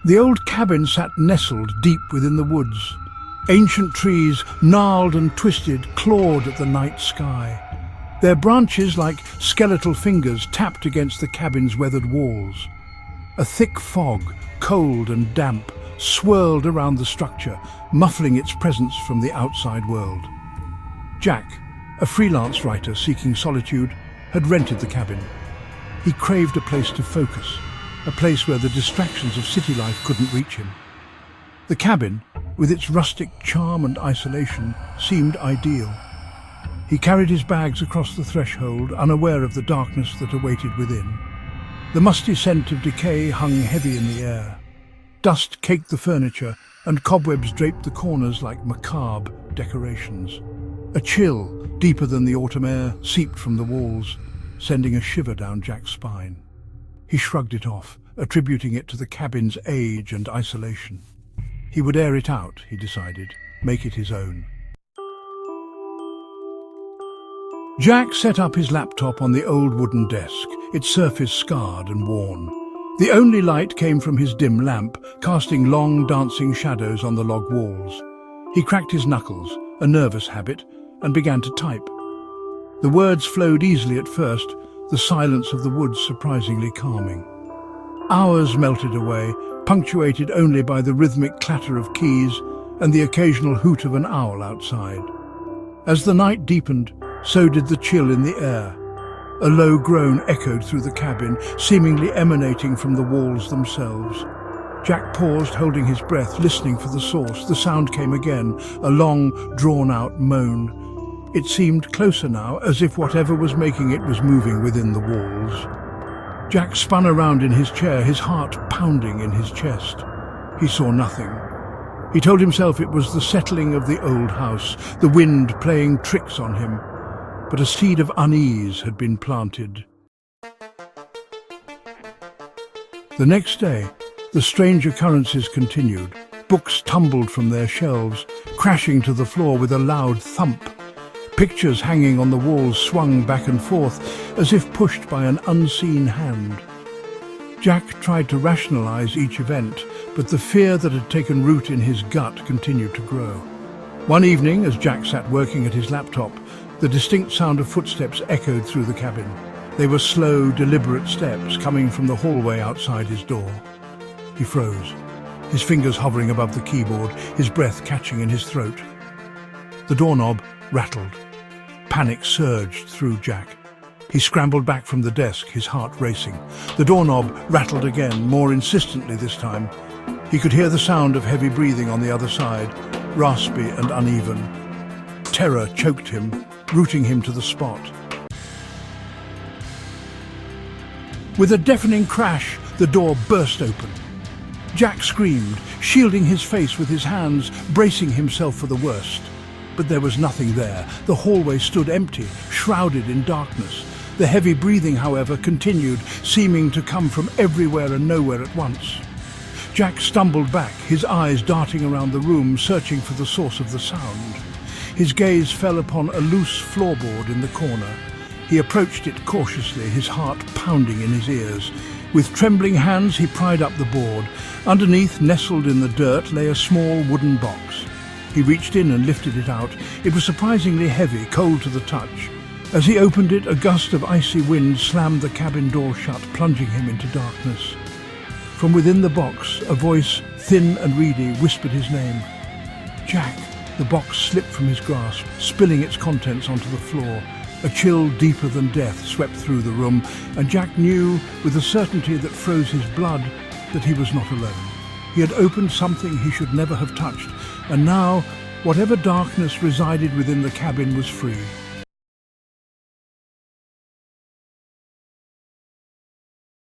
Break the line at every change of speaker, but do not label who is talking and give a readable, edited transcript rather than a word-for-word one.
The old cabin sat nestled deep within the woods. Ancient trees, gnarled and twisted, clawed at the night sky. Their branches, like skeletal fingers, tapped against the cabin's weathered walls. A thick fog, cold and damp, swirled around the structure, muffling its presence from the outside world. Jack, a freelance writer seeking solitude, had rented the cabin. He craved a place to focus, a place where the distractions of city life couldn't reach him. The cabin, with its rustic charm and isolation, seemed ideal. He carried his bags across the threshold, unaware of the darkness that awaited within. The musty scent of decay hung heavy in the air. Dust caked the furniture, and cobwebs draped the corners like macabre decorations. A chill, deeper than the autumn air, seeped from the walls, sending a shiver down Jack's spine. He shrugged it off, attributing it to the cabin's age and isolation. He would air it out, he decided, make it his own. Jack set up his laptop on the old wooden desk, its surface scarred and worn. The only light came from his dim lamp, casting long, dancing shadows on the log walls. He cracked his knuckles, a nervous habit, and began to type. The words flowed easily at first, the silence of the woods surprisingly calming. Hours melted away, punctuated only by the rhythmic clatter of keys and the occasional hoot of an owl outside. As the night deepened, so did the chill in the air. A low groan echoed through the cabin, seemingly emanating from the walls themselves. Jack paused, holding his breath, listening for the source. The sound came again, a long, drawn-out moan. It seemed closer now, as if whatever was making it was moving within the walls. Jack spun around in his chair, his heart pounding in his chest. He saw nothing. He told himself it was the settling of the old house, the wind playing tricks on him. But a seed of unease had been planted. The next day, the strange occurrences continued. Books tumbled from their shelves, crashing to the floor with a loud thump. Pictures hanging on the walls swung back and forth, as if pushed by an unseen hand. Jack tried to rationalize each event, but the fear that had taken root in his gut continued to grow. One evening, as Jack sat working at his laptop, the distinct sound of footsteps echoed through the cabin. They were slow, deliberate steps coming from the hallway outside his door. He froze, his fingers hovering above the keyboard, his breath catching in his throat. The doorknob rattled. Panic surged through Jack. He scrambled back from the desk, his heart racing. The doorknob rattled again, more insistently this time. He could hear the sound of heavy breathing on the other side, raspy and uneven. Terror choked him, rooting him to the spot. With a deafening crash, the door burst open. Jack screamed, shielding his face with his hands, bracing himself for the worst. But there was nothing there. The hallway stood empty, shrouded in darkness. The heavy breathing, however, continued, seeming to come from everywhere and nowhere at once. Jack stumbled back, his eyes darting around the room, searching for the source of the sound. His gaze fell upon a loose floorboard in the corner. He approached it cautiously, his heart pounding in his ears. With trembling hands, he pried up the board. Underneath, nestled in the dirt, lay a small wooden box. He reached in and lifted it out. It was surprisingly heavy, cold to the touch. As he opened it, a gust of icy wind slammed the cabin door shut, plunging him into darkness. From within the box, a voice, thin and reedy, whispered his name. Jack. The box slipped from his grasp, spilling its contents onto the floor. A chill deeper than death swept through the room, and Jack knew, with a certainty that froze his blood, that he was not alone. He had opened something he should never have touched, and now, whatever darkness resided within the cabin was free.